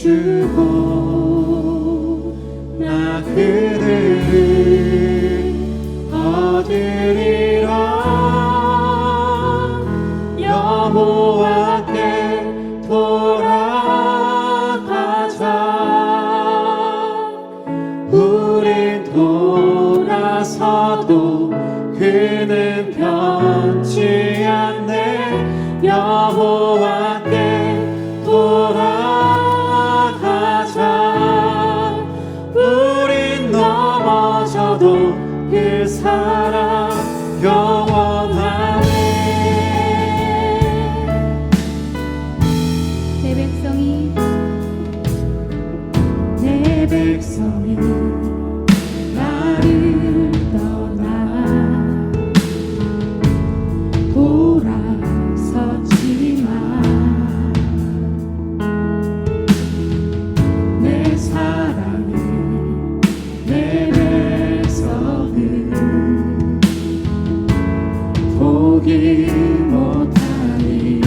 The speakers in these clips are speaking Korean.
주고 나 그들을 얻으리라. 여호와께 돌아가자. 우린 돌아서도 그는 변치 않네. 여호와께 돌아가자. 우린 넘어져도 그 사랑 영원하네. 내 백성이 나를 떠나 돌아섰지만 내 사랑을 내 백성은 포기 못하니.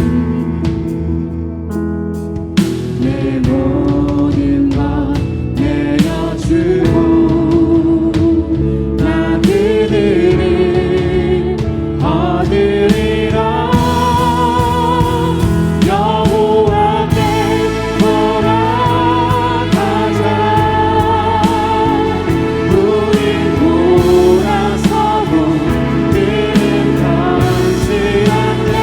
내 모든 것 내어주고 나 그들을 얻으리라. 여호와께 돌아가자. 우린 돌아서도 그는 변치 않네.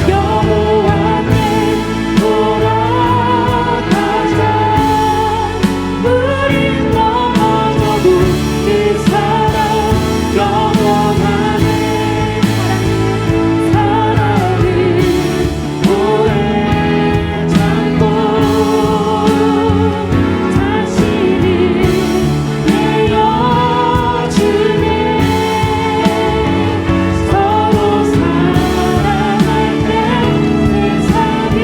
여호와께 돌아가자. 우린 넘어져도 그 사랑 영원하네. 사랑을 오래 참고 자신이 내어주네. 서로 사랑할 때 세상을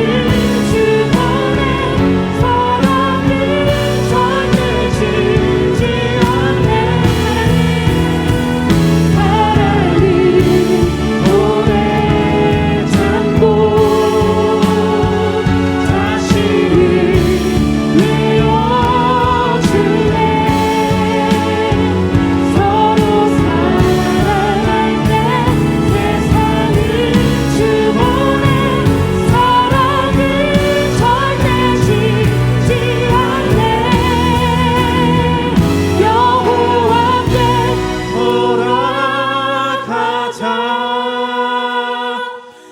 주보내. 사랑은 절대 지지 않네. 사랑을 오래 참고 자신을 내어주네. 서로 사랑할 때 세상을 주보내. 사랑은 절대 지지 않네. 여호와께 돌아가자.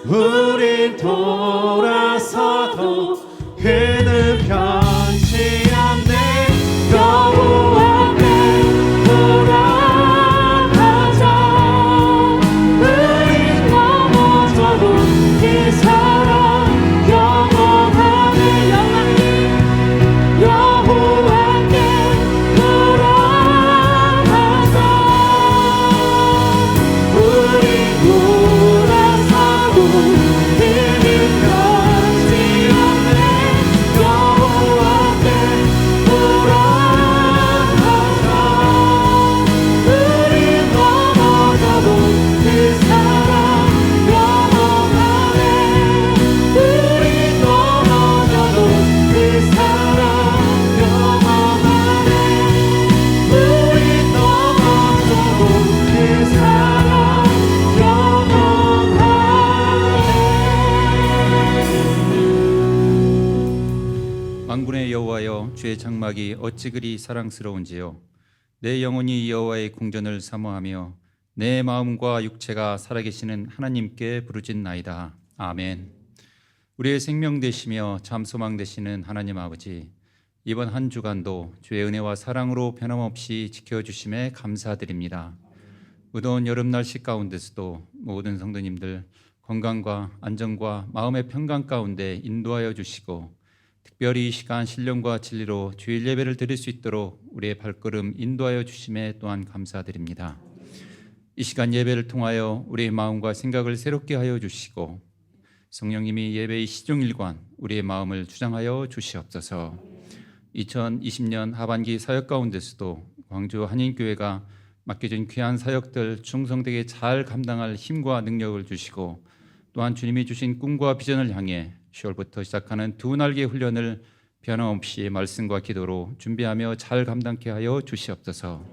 우린 돌아서도 그는 변치 않네. 여호와께 돌아가자. 우린 넘어져도 그 사랑 영원하네. 여호와께 돌아가자. 우린 돌아서도 그는 변치 않네. 여호와께 돌아가자. 우린 넘어져도 그 사랑 영원하네. 우린 넘어져도 그 사랑 영원하네. 우린 넘어져도 그 사랑 영원하네. 만군의 여호와여, 주의 장막이 어찌 그리 사랑스러운지요. 내 영혼이 여호와의 궁전을 사모하며 내 마음과 육체가 살아계시는 하나님께 부르짖나이다. 아멘. 우리의 생명 되시며 참 소망 되시는 하나님 아버지, 이번 한 주간도 주의 은혜와 사랑으로 변함없이 지켜주심에 감사드립니다. 무더운 여름 날씨 가운데서도 모든 성도님들 건강과 안전과 마음의 평강 가운데 인도하여 주시고, 특별히 이 시간 신령과 진리로 주일 예배를 드릴 수 있도록 우리의 발걸음 인도하여 주심에 또한 감사드립니다. 이 시간 예배를 통하여 우리의 마음과 생각을 새롭게 하여 주시고, 성령님이 예배의 시종일관 우리의 마음을 주장하여 주시옵소서. 2020년 하반기 사역 가운데서도 광주 한인교회가 맡겨진 귀한 사역들 충성되게 잘 감당할 힘과 능력을 주시고, 또한 주님이 주신 꿈과 비전을 향해 10월부터 시작하는 두 날개 훈련을 변함없이 말씀과 기도로 준비하며 잘 감당케 하여 주시옵소서.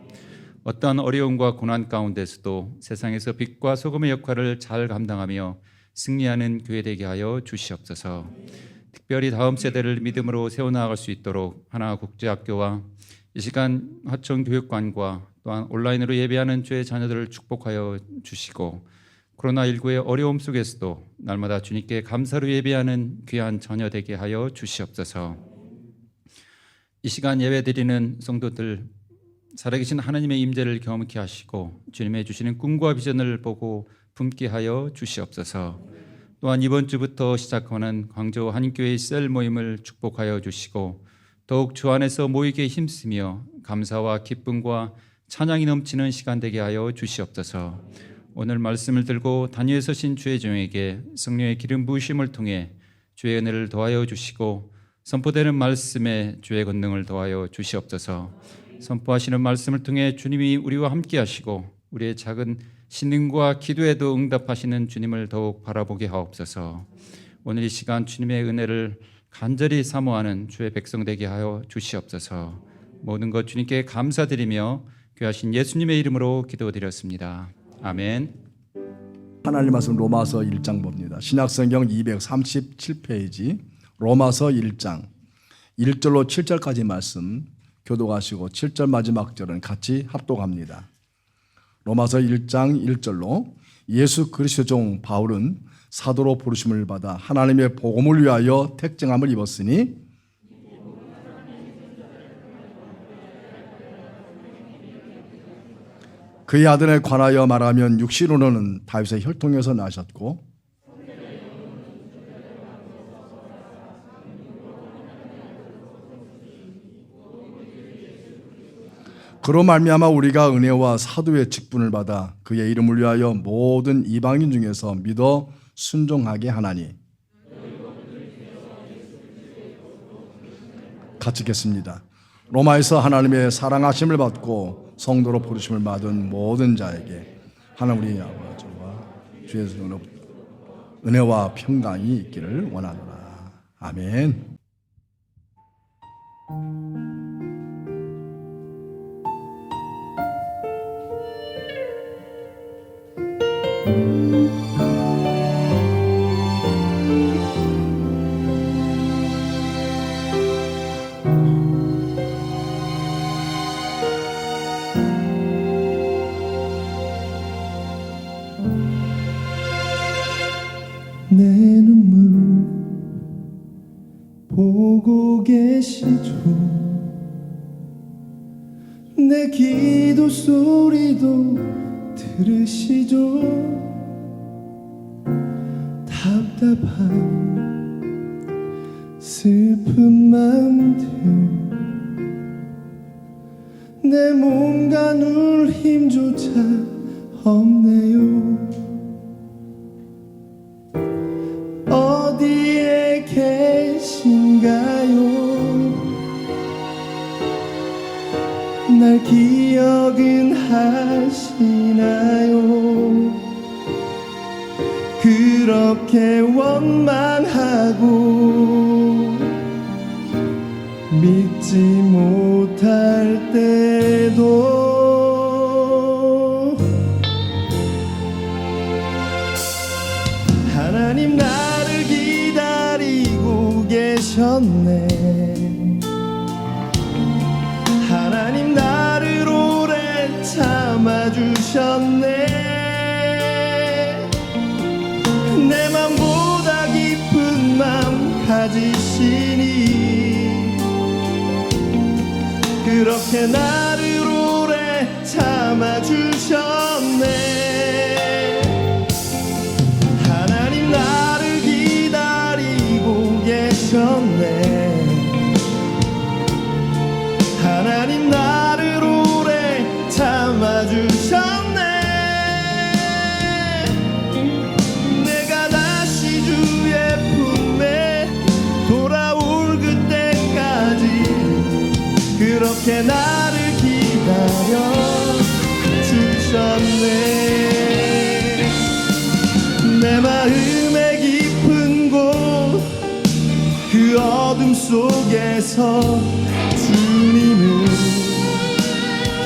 어떠한 어려움과 고난 가운데서도 세상에서 빛과 소금의 역할을 잘 감당하며 승리하는 교회 되게 하여 주시옵소서. 특별히 다음 세대를 믿음으로 세워나갈 수 있도록 하나국제학교와 이 시간 하청교육관과 또한 온라인으로 예배하는 주의 자녀들을 축복하여 주시고, 코로나19의 어려움 속에서도 날마다 주님께 감사로 예배하는 귀한 자녀 되게 하여 주시옵소서. 이 시간 예배드리는 성도들 살아계신 하나님의 임재를 경험케 하시고 주님의 주시는 꿈과 비전을 보고 품게 하여 주시옵소서. 또한 이번 주부터 시작하는 광주 한인교회의 셀 모임을 축복하여 주시고 더욱 주 안에서 모이게 힘쓰며 감사와 기쁨과 찬양이 넘치는 시간 되게 하여 주시옵소서. 오늘 말씀을 들고 단위에 서신 주의 종에게 성령의 기름 부으심을 통해 주의 은혜를 더하여 주시고 선포되는 말씀에 주의 권능을 더하여 주시옵소서. 선포하시는 말씀을 통해 주님이 우리와 함께 하시고 우리의 작은 신능과 기도에도 응답하시는 주님을 더욱 바라보게 하옵소서. 오늘 이 시간 주님의 은혜를 간절히 사모하는 주의 백성 되게 하여 주시옵소서. 모든 것 주님께 감사드리며 귀하신 예수님의 이름으로 기도드렸습니다. 아멘. 하나님 말씀 로마서 1장 봅니다. 신약성경 237페이지 로마서 1장 1절로 7절까지 말씀 교독하시고 7절 마지막 절은 같이 합독합니다. 로마서 1장 1절로 예수 그리스도 종 바울은 사도로 부르심을 받아 하나님의 복음을 위하여 택정함을 입었으니 그의 아들에 관하여 말하면 육신으로는 다윗의 혈통에서 나셨고 그로 말미암아 우리가 은혜와 사도의 직분을 받아 그의 이름을 위하여 모든 이방인 중에서 믿어 순종하게 하나니. 같이 읽겠습니다. 로마에서 하나님의 사랑하심을 받고 성도로 부르심을 받은 모든 자에게 하나님 우리 아버지와 주 예수로부터 은혜와 평강이 있기를 원하노라. 아멘. 내 눈물 보고 계시죠. 내 기도 소리도 들으시죠. 답답한 슬픈 마음들 내 몸과 누울 힘조차 없네요. 어디에 계신가요? 날 기억은 하시나요? 그렇게 원망하고 믿지 못할 때도 하나님 나를 기다리고 계셨네. 하나님 나를 오래 참아주셨네. 내 맘보다 깊은 맘 가지시니 그렇게 나를 오래 참아주셨네. 하나님 나를 기다리고 계셨네. 하나님 나를 오래 참아주셨네. 내가 다시 주의 품에 돌아올 그때까지 그렇게 나를 기다려 주셨네. 내 마음의 깊은 곳 그 어둠 속 속에서 주님을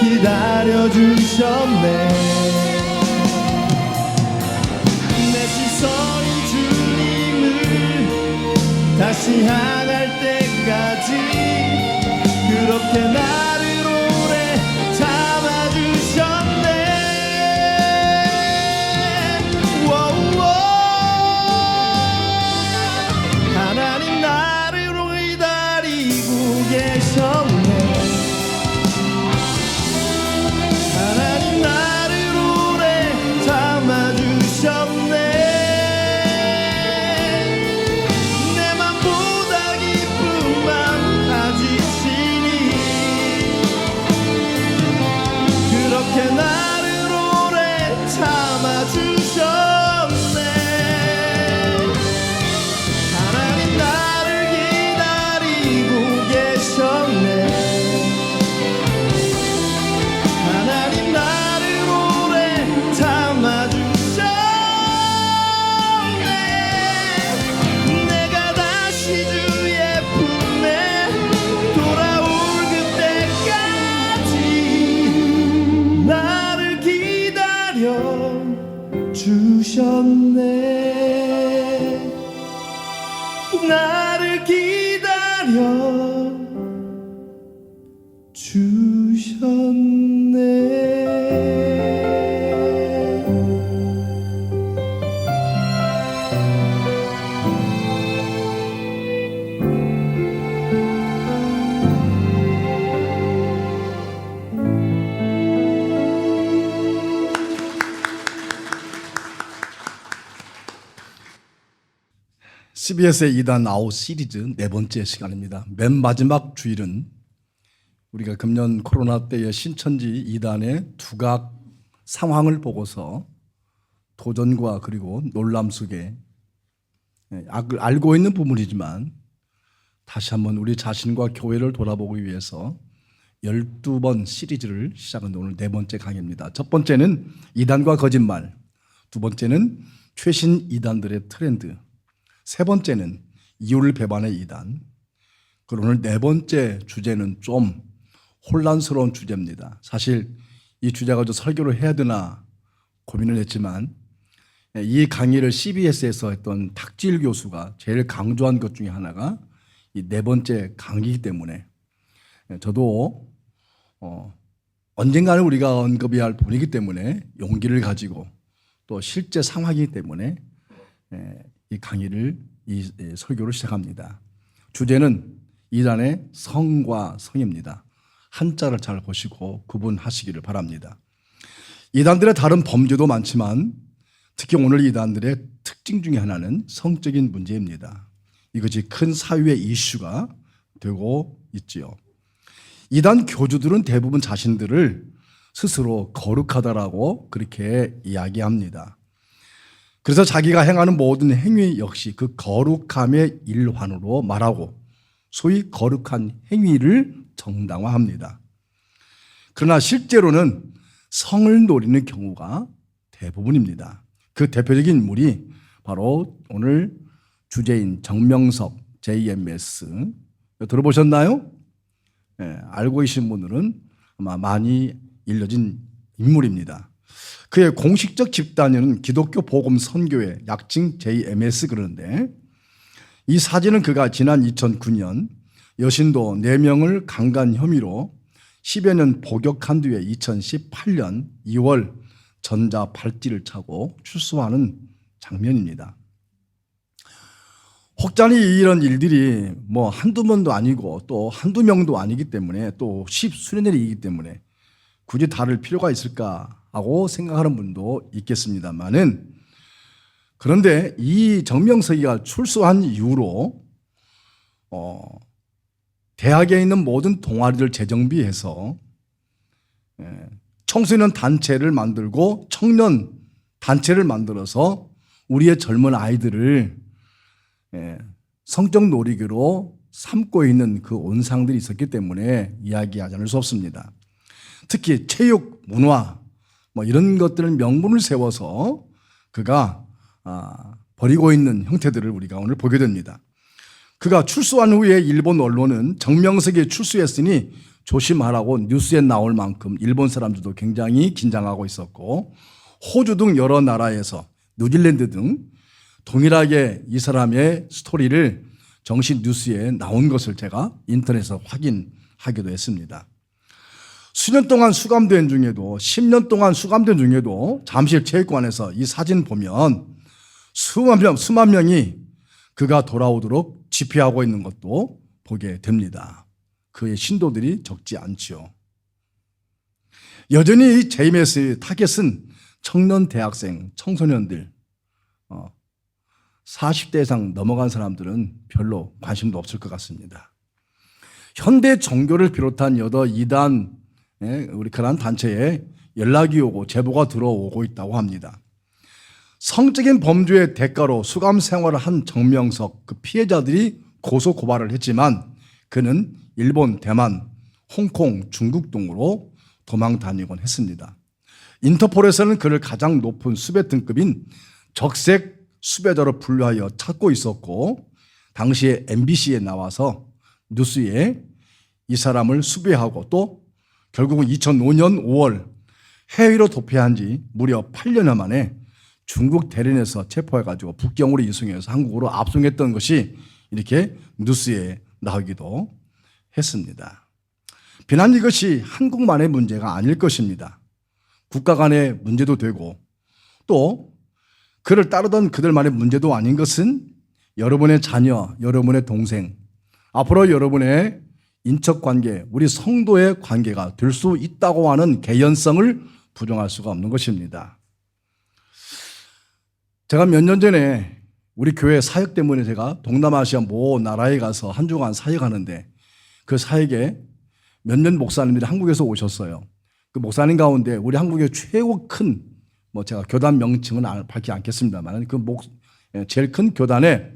기다려주셨네. 내 시선이 주님을 다시 향할 때까지 그렇게 나를 오래 참아주셨네. 워우. 하나님 나를 기다리고 계셨네. 하나님 나를 오래 참아주셨네. 내 맘보다 깊은 맘 가지시니 그렇게 나를 오래 참아주셨네. 하나님 나를 기다리고 계셨네. 하나님 나를 오래 참아주셨네. 내가 다시 주의 품에 돌아올 그때까지 나를 기다려 주셨네. 나를 기다려 CBS의 2단 아웃 시리즈 4번째 시간입니다. 맨 마지막 주일은 우리가 금년 코로나 때의 신천지 2단의 두각 상황을 보고서 도전과 그리고 놀람 속에 알고 있는 부분이지만 다시 한번 우리 자신과 교회를 돌아보기 위해서 12번 시리즈를 시작한 오늘 4번째 강의입니다. 첫 번째는 이단과 거짓말, 두 번째는 최신 이단들의 트렌드, 세 번째는 이율 배반의 이단, 그리고 오늘 4번째 주제는 좀 혼란스러운 주제입니다. 사실 이 주제 가지고 설교를 해야 되나 고민을 했지만 이 강의를 CBS에서 했던 탁지일 교수가 제일 강조한 것 중에 하나가 이 4번째 강의이기 때문에 저도 언젠가는 우리가 언급해야 할 분이기 때문에 용기를 가지고 또 실제 상황이기 때문에 이 강의를, 이 설교를 시작합니다. 주제는 이단의 성과 성입니다. 한자를 잘 보시고 구분하시기를 바랍니다. 이단들의 다른 범죄도 많지만 특히 오늘 이단들의 특징 중에 하나는 성적인 문제입니다. 이것이 큰 사회의 이슈가 되고 있지요. 이단 교주들은 대부분 자신들을 스스로 거룩하다라고 그렇게 이야기합니다. 그래서 자기가 행하는 모든 행위 역시 그 거룩함의 일환으로 말하고 소위 거룩한 행위를 정당화합니다. 그러나 실제로는 성을 노리는 경우가 대부분입니다. 그 대표적인 인물이 바로 오늘 주제인 정명석 JMS 들어보셨나요? 알고 계신 분들은 아마 많이 일러진 인물입니다. 그의 공식적 집단위는 기독교 복음 선교회, 약칭 JMS 그러는데 이 사진은 그가 지난 2009년 여신도 4명을 강간 혐의로 10여 년 복역한 뒤에 2018년 2월 전자 발찌를 차고 출소하는 장면입니다. 혹자니 이런 일들이 뭐 한두 번도 아니고 또 한두 명도 아니기 때문에 또 십수년의 일이기 때문에 굳이 다룰 필요가 있을까 하고 생각하는 분도 있겠습니다만은 그런데 이 정명석이가 출소한 이후로 대학에 있는 모든 동아리를 재정비해서 청소년 단체를 만들고 청년 단체를 만들어서 우리의 젊은 아이들을 성적 놀이기로 삼고 있는 그 온상들이 있었기 때문에 이야기하지 않을 수 없습니다. 특히 체육, 문화 뭐 이런 것들을 명분을 세워서 그가 벌이고 있는 형태들을 우리가 오늘 보게 됩니다. 그가 출소한 후에 일본 언론은 정명석이 출소했으니 조심하라고 뉴스에 나올 만큼 일본 사람들도 굉장히 긴장하고 있었고, 호주 등 여러 나라에서 뉴질랜드 등 동일하게 이 사람의 스토리를 정식 뉴스에 나온 것을 제가 인터넷에서 확인하기도 했습니다. 수년 동안 수감된 중에도 10년 동안 수감된 중에도 잠실 체육관에서 이 사진 보면 수만 명이 그가 돌아오도록 집회하고 있는 것도 보게 됩니다. 그의 신도들이 적지 않지요. 여전히 이 JMS의 타겟은 청년 대학생, 청소년들, 40대 이상 넘어간 사람들은 별로 관심도 없을 것 같습니다. 현대 종교를 비롯한 여러 이단, 우리 그런 단체에 연락이 오고 제보가 들어오고 있다고 합니다. 성적인 범죄의 대가로 수감 생활을 한 정명석, 그 피해자들이 고소 고발을 했지만 그는 일본, 대만, 홍콩, 중국 등으로 도망 다니곤 했습니다. 인터폴에서는 그를 가장 높은 수배 등급인 적색 수배자로 분류하여 찾고 있었고, 당시에 MBC에 나와서 뉴스에 이 사람을 수배하고 또 결국은 2005년 5월 해외로 도피한 지 무려 8년 만에 중국 대련에서 체포해가지고 북경으로 이송해서 한국으로 압송했던 것이 이렇게 뉴스에 나오기도 했습니다. 비단 이것이 한국만의 문제가 아닐 것입니다. 국가 간의 문제도 되고 또 그를 따르던 그들만의 문제도 아닌 것은 여러분의 자녀, 여러분의 동생, 앞으로 여러분의 인척관계, 우리 성도의 관계가 될 수 있다고 하는 개연성을 부정할 수가 없는 것입니다. 제가 몇 년 전에 우리 교회 사역 때문에 제가 동남아시아 모 나라에 가서 한 주간 사역하는데 그 사역에 몇몇 목사님들이 한국에서 오셨어요. 그 목사님 가운데 우리 한국의 최고 큰, 제가 교단 명칭은 밝히지 않겠습니다만 제일 큰 교단에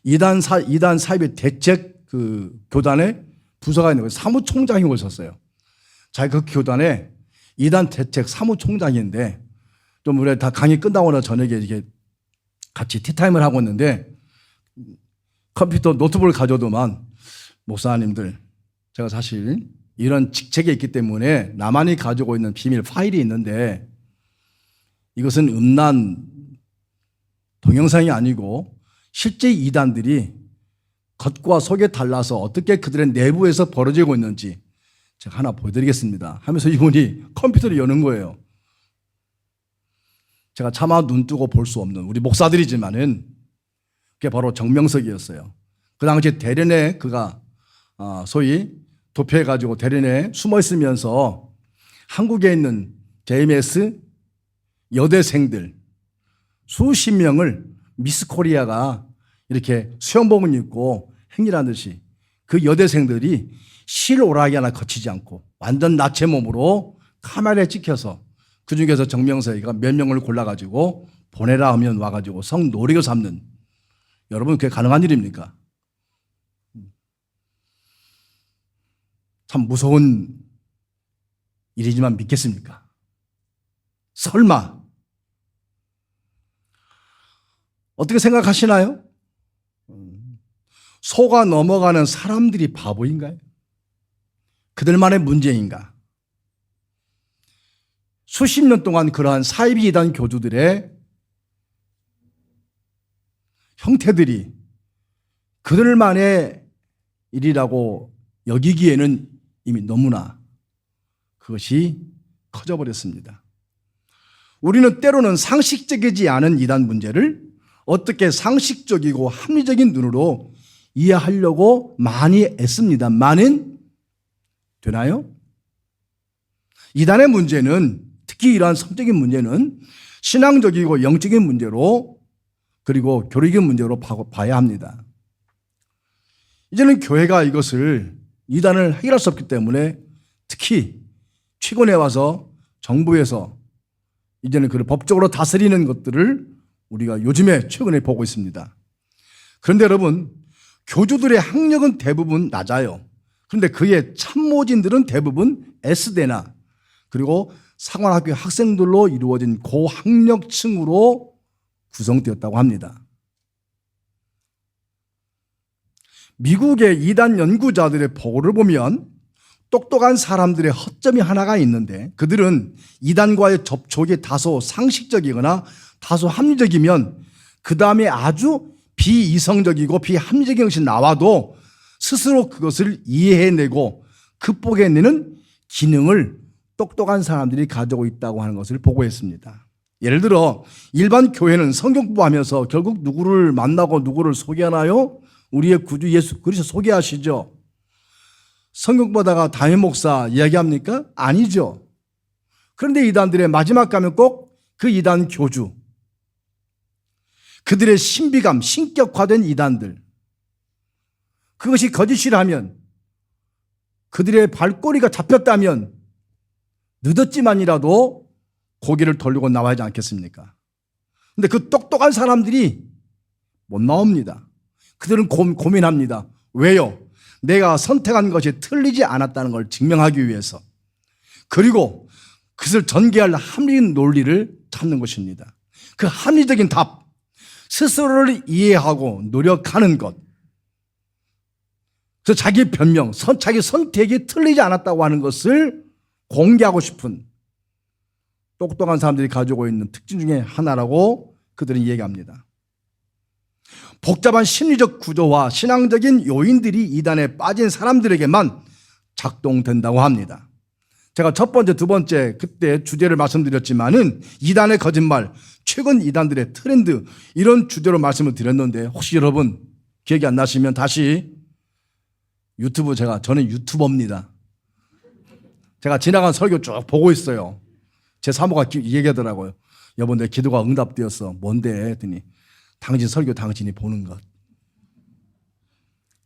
이단 사입의 대책 그 교단에 부서가 있는 거예요. 사무총장이 오셨어요. 자기 그 교단에 이단 대책 사무총장인데 좀 우리 다 강의 끝나고 나 저녁에 이렇게 같이 티타임을 하고 있는데 컴퓨터 노트북을 가져도만 목사님들, 제가 사실 이런 직책에 있기 때문에 나만이 가지고 있는 비밀 파일이 있는데 이것은 음란 동영상이 아니고 실제 이단들이 겉과 속에 달라서 어떻게 그들의 내부에서 벌어지고 있는지 제가 하나 보여드리겠습니다 하면서 이분이 컴퓨터를 여는 거예요. 제가 차마 눈 뜨고 볼 수 없는 우리 목사들이지만은 그게 바로 정명석이었어요. 그 당시 대련에 그가 소위 도피해가지고 대련에 숨어 있으면서 한국에 있는 JMS 여대생들 수십 명을 미스 코리아가 이렇게 수영복을 입고 행진하는 듯이 그 여대생들이 실오라기 하나 거치지 않고 완전 나체 몸으로 카메라에 찍혀서 그 중에서 정명석이가 몇 명을 골라가지고 보내라 하면 와가지고 성노리고 삼는, 여러분 그게 가능한 일입니까? 참 무서운 일이지만 믿겠습니까? 설마. 어떻게 생각하시나요? 속아 넘어가는 사람들이 바보인가요? 그들만의 문제인가? 수십 년 동안 그러한 사이비 이단 교주들의 형태들이 그들만의 일이라고 여기기에는 이미 너무나 그것이 커져버렸습니다. 우리는 때로는 상식적이지 않은 이단 문제를 어떻게 상식적이고 합리적인 눈으로 이해하려고 많이 애씁니다만은 되나요? 이단의 문제는, 특히 이러한 성적인 문제는 신앙적이고 영적인 문제로, 그리고 교리적인 문제로 봐야 합니다. 이제는 교회가 이것을, 이단을 해결할 수 없기 때문에 특히 최근에 와서 정부에서 이제는 그를 법적으로 다스리는 것들을 우리가 요즘에 최근에 보고 있습니다. 그런데 여러분, 교주들의 학력은 대부분 낮아요. 그런데 그의 참모진들은 대부분 S대나 그리고 상관학교 학생들로 이루어진 고학력층으로 구성되었다고 합니다. 미국의 이단 연구자들의 보고를 보면 똑똑한 사람들의 허점이 하나가 있는데, 그들은 이단과의 접촉이 다소 상식적이거나 다소 합리적이면 그 다음에 아주 비이성적이고 비합리적인 것이 나와도 스스로 그것을 이해해내고 극복해내는 기능을 똑똑한 사람들이 가지고 있다고 하는 것을 보고했습니다. 예를 들어 일반 교회는 성경 공부하면서 결국 누구를 만나고 누구를 소개하나요? 우리의 구주 예수 그리스도 소개하시죠. 성경 보다가 담임 목사 이야기합니까? 아니죠. 그런데 이단들의 마지막 가면 꼭 그 이단 교주, 그들의 신비감, 신격화된 이단들, 그것이 거짓이라면, 그들의 발꼬리가 잡혔다면 늦었지만이라도 고개를 돌리고 나와야 하지 않겠습니까? 그런데 그 똑똑한 사람들이 못 나옵니다. 그들은 고민합니다. 왜요? 내가 선택한 것이 틀리지 않았다는 걸 증명하기 위해서. 그리고 그것을 전개할 합리적인 논리를 찾는 것입니다. 그 합리적인 답, 스스로를 이해하고 노력하는 것. 그래서 자기 변명, 자기 선택이 틀리지 않았다고 하는 것을 공개하고 싶은 똑똑한 사람들이 가지고 있는 특징 중에 하나라고 그들은 얘기합니다. 복잡한 심리적 구조와 신앙적인 요인들이 이단에 빠진 사람들에게만 작동된다고 합니다. 제가 첫 번째, 두 번째 그때 주제를 말씀드렸지만은 이단의 거짓말, 최근 이단들의 트렌드, 이런 주제로 말씀을 드렸는데, 혹시 여러분 기억이 안 나시면 다시 유튜브, 저는 유튜버입니다. 제가 지나간 설교 쭉 보고 있어요. 제 사모가 얘기하더라고요. 여보, 내 기도가 응답되었어. 뭔데? 했더니 당신 설교 당신이 보는 것.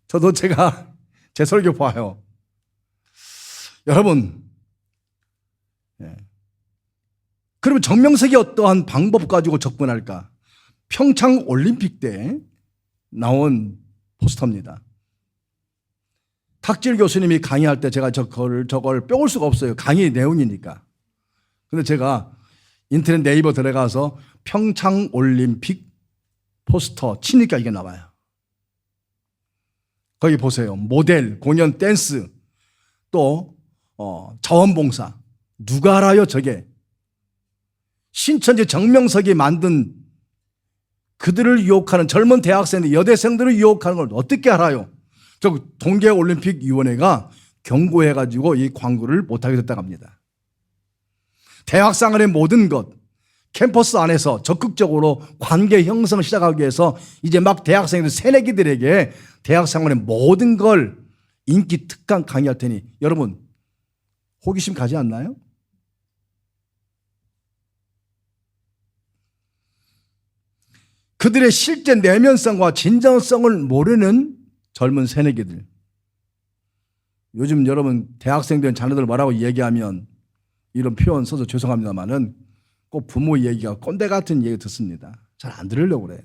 저도 제가 제 설교 봐요. 여러분, 그러면 정명석이 어떠한 방법 가지고 접근할까? 평창 올림픽 때 나온 포스터입니다. 탁질 교수님이 강의할 때 제가 저걸 빼올 수가 없어요. 강의 내용이니까. 근데 제가 인터넷 네이버 들어가서 평창 올림픽 포스터 치니까 이게 나와요. 거기 보세요. 모델, 공연, 댄스, 또 자원봉사. 누가 알아요, 저게? 신천지 정명석이 만든 그들을 유혹하는 젊은 대학생들, 여대생들을 유혹하는 걸 어떻게 알아요? 결국 동계올림픽위원회가 경고해가지고 이 광고를 못하게 됐다고 합니다. 대학생활의 모든 것, 캠퍼스 안에서 적극적으로 관계 형성을 시작하기 위해서 이제 막 대학생들, 새내기들에게 대학생활의 모든 걸 인기 특강 강의할 테니 여러분 호기심 가지 않나요? 그들의 실제 내면성과 진정성을 모르는 젊은 새내기들. 요즘 여러분 대학생들 자녀들 뭐라고 얘기하면 이런 표현 써서 죄송합니다만은 꼭 부모 얘기가 꼰대 같은 얘기 듣습니다. 잘 안 들으려고 그래요.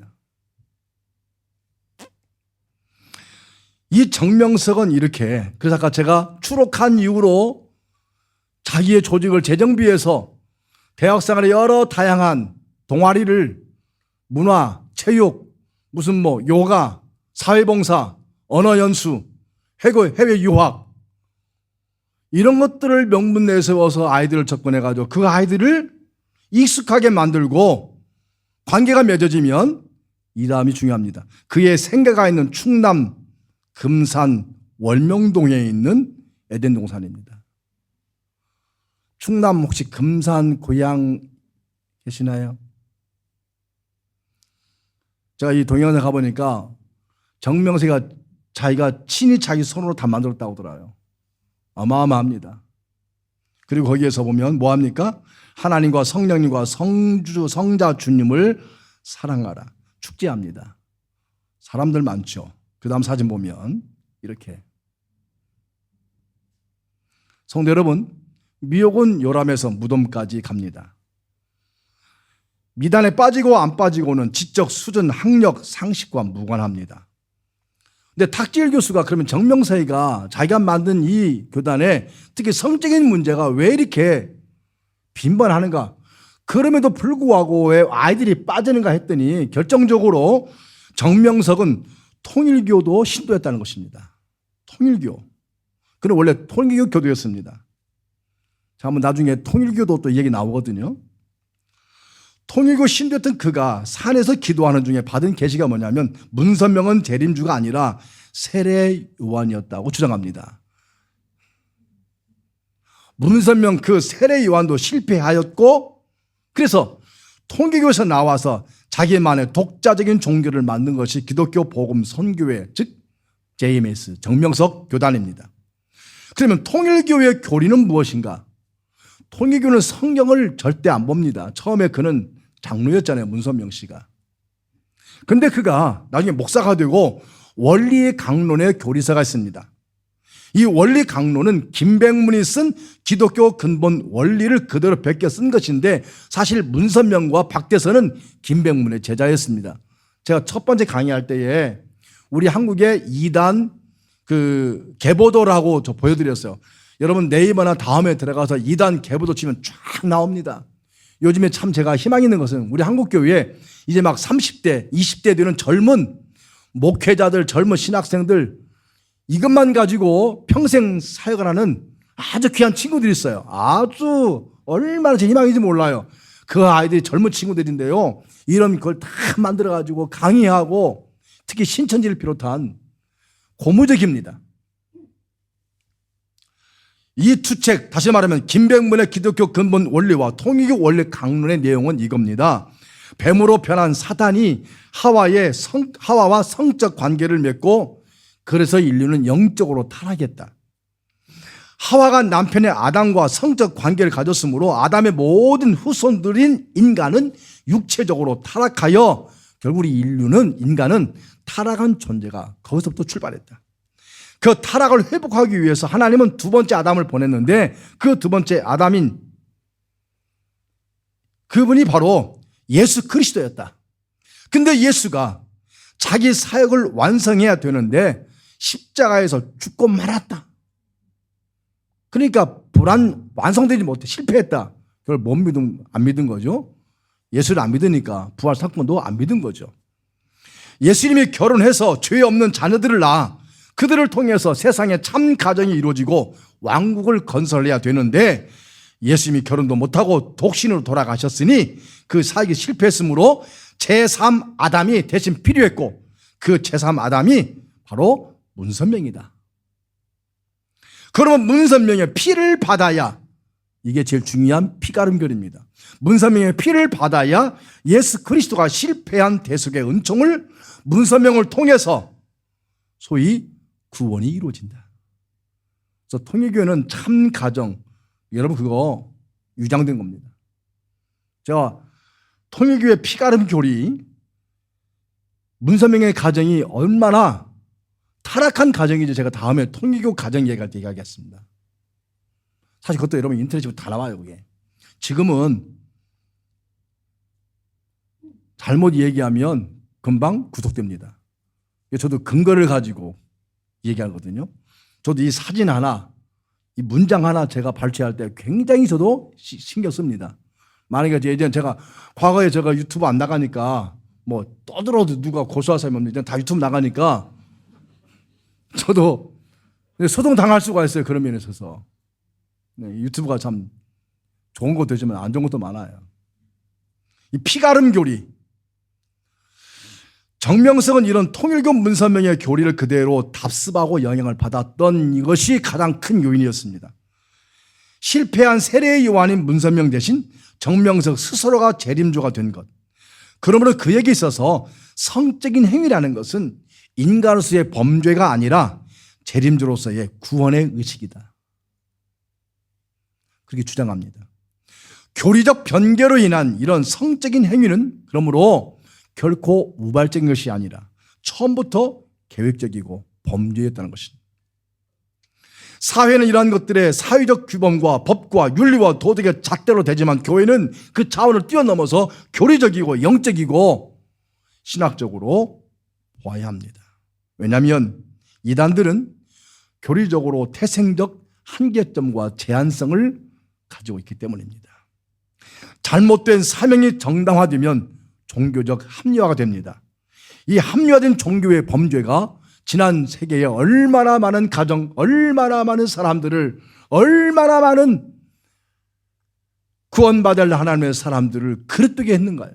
이 정명석은 이렇게, 그래서 아까 제가 추록한 이후로 자기의 조직을 재정비해서 대학생활의 여러 다양한 동아리를 문화, 체육, 무슨 요가, 사회봉사, 언어연수, 해외 유학, 이런 것들을 명분 내세워서 아이들을 접근해가지고 그 아이들을 익숙하게 만들고 관계가 맺어지면 이 다음이 중요합니다. 그의 생가가 있는 충남 금산 월명동에 있는 에덴 동산입니다. 충남 혹시 금산 고향 계시나요? 제가 이 동영상에 가보니까 정명석이가 자기가 친히 자기 손으로 다 만들었다고 들어요. 어마어마합니다. 그리고 거기에서 보면 뭐합니까? 하나님과 성령님과 성자 주님을 사랑하라. 축제합니다. 사람들 많죠. 그 다음 사진 보면 이렇게. 성도 여러분, 미혹은 요람에서 무덤까지 갑니다. 미단에 빠지고 안 빠지고는 지적 수준, 학력, 상식과 무관합니다. 근데 탁지일 교수가 그러면 정명석이가 자기가 만든 이 교단에 특히 성적인 문제가 왜 이렇게 빈번하는가? 그럼에도 불구하고 왜 아이들이 빠지는가 했더니 결정적으로 정명석은 통일교도 신도였다는 것입니다. 통일교. 그는 원래 통일교 교도였습니다. 자, 한번 나중에 통일교도 또 얘기 나오거든요. 통일교 신도였던 그가 산에서 기도하는 중에 받은 계시가 뭐냐면 문선명은 재림주가 아니라 세례 요한이었다고 주장합니다. 문선명 그 세례 요한도 실패하였고, 그래서 통일교에서 나와서 자기만의 독자적인 종교를 만든 것이 기독교 복음 선교회, 즉 JMS 정명석 교단입니다. 그러면 통일교의 교리는 무엇인가? 통일교는 성경을 절대 안 봅니다. 처음에 그는 장로였잖아요, 문선명 씨가. 근데 그가 나중에 목사가 되고 원리 강론의 교리서가 있습니다. 이 원리 강론은 김백문이 쓴 기독교 근본 원리를 그대로 베껴 쓴 것인데, 사실 문선명과 박대선은 김백문의 제자였습니다. 제가 첫 번째 강의할 때에 우리 한국의 2단 그 개보도라고 저 보여드렸어요. 여러분 네이버나 다음에 들어가서 2단 개보도 치면 쫙 나옵니다. 요즘에 참 제가 희망 있는 것은 우리 한국교회에 이제 막 30대, 20대 되는 젊은 목회자들, 젊은 신학생들, 이것만 가지고 평생 사역을 하는 아주 귀한 친구들이 있어요. 아주 얼마나 제 희망인지 몰라요. 그 아이들이 젊은 친구들인데요, 이런 걸 다 만들어가지고 강의하고, 특히 신천지를 비롯한 고무적입니다. 이 두 책, 다시 말하면 김백문의 기독교 근본 원리와 통일교 원리 강론의 내용은 이겁니다. 뱀으로 변한 사단이 하와와 성적 관계를 맺고, 그래서 인류는 영적으로 타락했다. 하와가 남편의 아담과 성적 관계를 가졌으므로 아담의 모든 후손들인 인간은 육체적으로 타락하여 결국 인간은 타락한 존재가 거기서부터 출발했다. 그 타락을 회복하기 위해서 하나님은 두 번째 아담을 보냈는데, 그 두 번째 아담인 그분이 바로 예수 그리스도였다. 근데 예수가 자기 사역을 완성해야 되는데 십자가에서 죽고 말았다. 그러니까 완성되지 못해 실패했다. 그걸 안 믿은 거죠. 예수를 안 믿으니까 부활 사건도 안 믿은 거죠. 예수님이 결혼해서 죄 없는 자녀들을 낳아 그들을 통해서 세상에 참 가정이 이루어지고 왕국을 건설해야 되는데, 예수님이 결혼도 못하고 독신으로 돌아가셨으니 그 사역이 실패했으므로 제3 아담이 대신 필요했고, 그 제3 아담이 바로 문선명이다. 그러면 문선명의 피를 받아야, 이게 제일 중요한 피가름결입니다. 문선명의 피를 받아야 예수 그리스도가 실패한 대속의 은총을 문선명을 통해서 소위 구원이 이루어진다. 그래서 통일교회는 참 가정, 여러분 그거 유장된 겁니다. 제가 통일교회 피가름 교리, 문선명의 가정이 얼마나 타락한 가정인지 제가 다음에 통일교 가정 얘기할 때 얘기하겠습니다. 사실 그것도 여러분 인터넷에 다 나와요. 그게 지금은 잘못 얘기하면 금방 구속됩니다. 저도 근거를 가지고 얘기하거든요. 저도 이 사진 하나, 이 문장 하나 제가 발췌할 때 굉장히 저도 신경 씁니다. 만약에 예전 제가 과거에 제가 유튜브 안 나가니까 뭐 떠들어도 누가 고소할 사람이 없는데 다 유튜브 나가니까 저도 소송 당할 수가 있어요. 그런 면에 있어서. 네, 유튜브가 참 좋은 것도 있지만 안 좋은 것도 많아요. 이 피가름 교리, 정명석은 이런 통일교 문선명의 교리를 그대로 답습하고 영향을 받았던 이것이 가장 큰 요인이었습니다. 실패한 세례 요한인 문선명 대신 정명석 스스로가 재림주가 된 것. 그러므로 그에게 있어서 성적인 행위라는 것은 인간으로서의 범죄가 아니라 재림주로서의 구원의 의식이다. 그렇게 주장합니다. 교리적 변개로 인한 이런 성적인 행위는 그러므로 결코 우발적인 것이 아니라 처음부터 계획적이고 범죄였다는 것입니다. 사회는 이러한 것들의 사회적 규범과 법과 윤리와 도덕의 잣대로 되지만 교회는 그 차원을 뛰어넘어서 교리적이고 영적이고 신학적으로 보아야 합니다. 왜냐하면 이단들은 교리적으로 태생적 한계점과 제한성을 가지고 있기 때문입니다. 잘못된 사명이 정당화되면 종교적 합리화가 됩니다. 이 합리화된 종교의 범죄가 지난 세계에 얼마나 많은 가정, 얼마나 많은 사람들을, 얼마나 많은 구원받을 하나님의 사람들을 그릇되게 했는가요?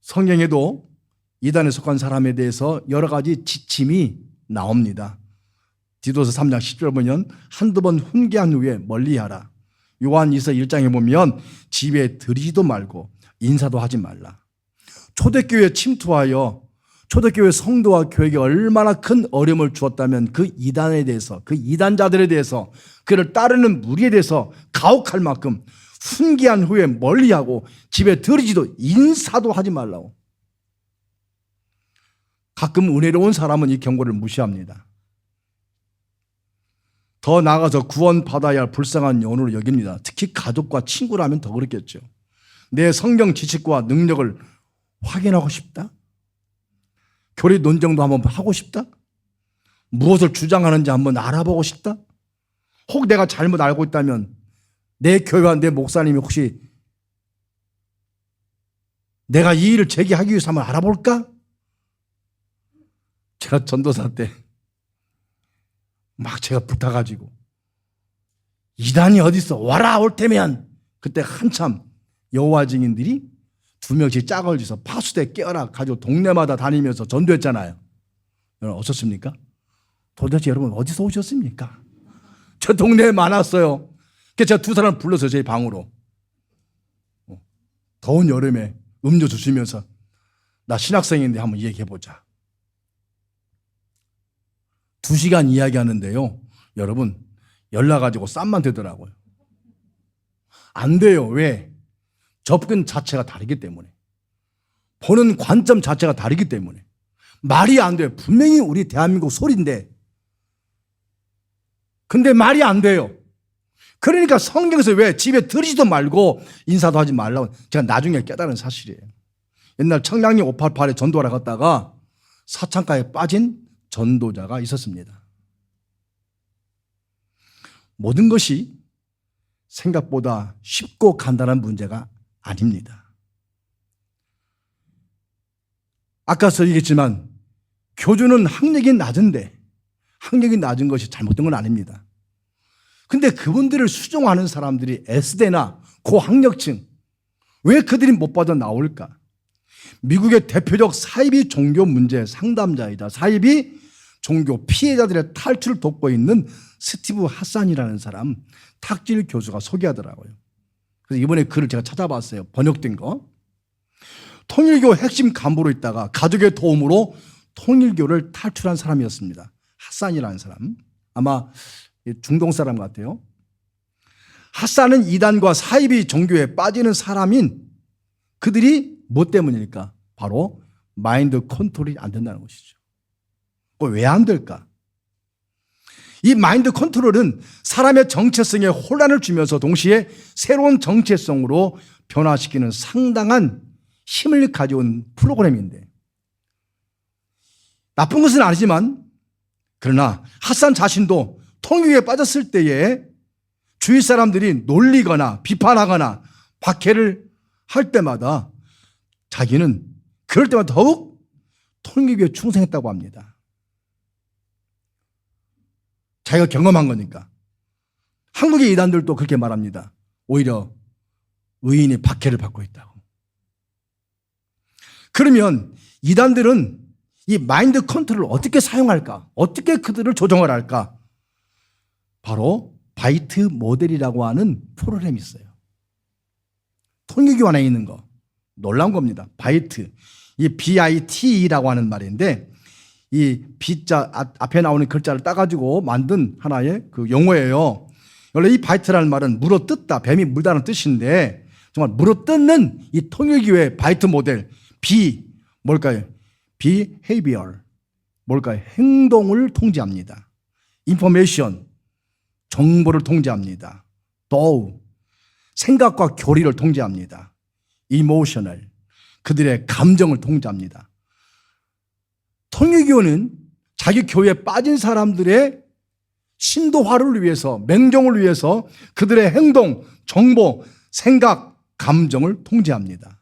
성경에도 이단에 속한 사람에 대해서 여러 가지 지침이 나옵니다. 디도서 3장 10절 보면 한두 번 훈계한 후에 멀리하라. 요한일서 1장에 보면 집에 들이지도 말고 인사도 하지 말라. 초대교회에 침투하여 초대교회 성도와 교회에게 얼마나 큰 어려움을 주었다면 그 이단에 대해서, 그 이단자들에 대해서, 그를 따르는 무리에 대해서 가혹할 만큼 훈계한 후에 멀리하고 집에 들이지도 인사도 하지 말라고. 가끔 은혜로운 사람은 이 경고를 무시합니다. 더 나아가서 구원받아야 할 불쌍한 영혼으로 여깁니다. 특히 가족과 친구라면 더 그렇겠죠. 내 성경 지식과 능력을 확인하고 싶다? 교리 논쟁도 한번 하고 싶다? 무엇을 주장하는지 한번 알아보고 싶다? 혹 내가 잘못 알고 있다면 내 교회와 내 목사님이 혹시 내가 이 일을 제기하기 위해서 한번 알아볼까? 제가 전도사 때 막 제가 붙어가지고 이단이 어딨어? 와라 올 테면 그때 한참 여호와 증인들이 2명씩 짝을 지어서 파수대 깨어라 가지고 동네마다 다니면서 전도했잖아요. 여러분 어떻습니까? 도대체 여러분 어디서 오셨습니까? 저 동네에 많았어요. 그래서 제가 2 사람 불러서 제 방으로 더운 여름에 음료 주시면서 나 신학생인데 한번 얘기해보자. 2시간 이야기하는데요. 여러분 연락가지고 쌈만 되더라고요. 안 돼요. 왜? 접근 자체가 다르기 때문에. 보는 관점 자체가 다르기 때문에. 말이 안 돼요. 분명히 우리 대한민국 소리인데. 근데 말이 안 돼요. 그러니까 성경에서 왜 집에 들이지도 말고 인사도 하지 말라고 제가 나중에 깨달은 사실이에요. 옛날 청량리 588에 전도하러 갔다가 사창가에 빠진 전도자가 있었습니다. 모든 것이 생각보다 쉽고 간단한 문제가 아닙니다. 아까서 얘기했지만 교주는 학력이 낮은데 학력이 낮은 것이 잘못된 건 아닙니다. 근데 그분들을 수종하는 사람들이 S대나 고학력층, 왜 그들이 못 받아 나올까? 미국의 대표적 사이비 종교 문제 상담자이자 사이비 종교 피해자들의 탈출을 돕고 있는 스티브 하산이라는 사람 탁질 교수가 소개하더라고요. 그래서 이번에 글을 제가 찾아봤어요. 번역된 거. 통일교 핵심 간부로 있다가 가족의 도움으로 통일교를 탈출한 사람이었습니다. 하산이라는 사람. 아마 중동 사람 같아요. 하산은 이단과 사이비 종교에 빠지는 사람인 그들이 뭐 때문일까? 바로 마인드 컨트롤이 안 된다는 것이죠. 왜 안 될까? 이 마인드 컨트롤은 사람의 정체성에 혼란을 주면서 동시에 새로운 정체성으로 변화시키는 상당한 힘을 가져온 프로그램인데 나쁜 것은 아니지만 그러나 핫산 자신도 통일교에 빠졌을 때에 주위 사람들이 놀리거나 비판하거나 박해를 할 때마다 자기는 그럴 때마다 더욱 통일교에 충성했다고 합니다. 자기가 경험한 거니까. 한국의 이단들도 그렇게 말합니다. 오히려 의인이 박해를 받고 있다고. 그러면 이단들은 이 마인드 컨트롤을 어떻게 사용할까? 어떻게 그들을 조정을 할까? 바로 바이트 모델이라고 하는 프로그램이 있어요. 통일교 안에 있는 거. 놀라운 겁니다. 바이트. 이 BIT라고 하는 말인데 이 B자 앞에 나오는 글자를 따가지고 만든 하나의 그 용어예요. 원래 이 바이트라는 말은 물어뜯다, 뱀이 물다는 뜻인데 정말 물어뜯는 이 통일교의 바이트 모델 B 뭘까요? behavior 뭘까요? 행동을 통제합니다. information 정보를 통제합니다. do 생각과 교리를 통제합니다. emotional 그들의 감정을 통제합니다. 통일교는 자기 교회에 빠진 사람들의 신도화를 위해서 맹종을 위해서 그들의 행동, 정보, 생각, 감정을 통제합니다.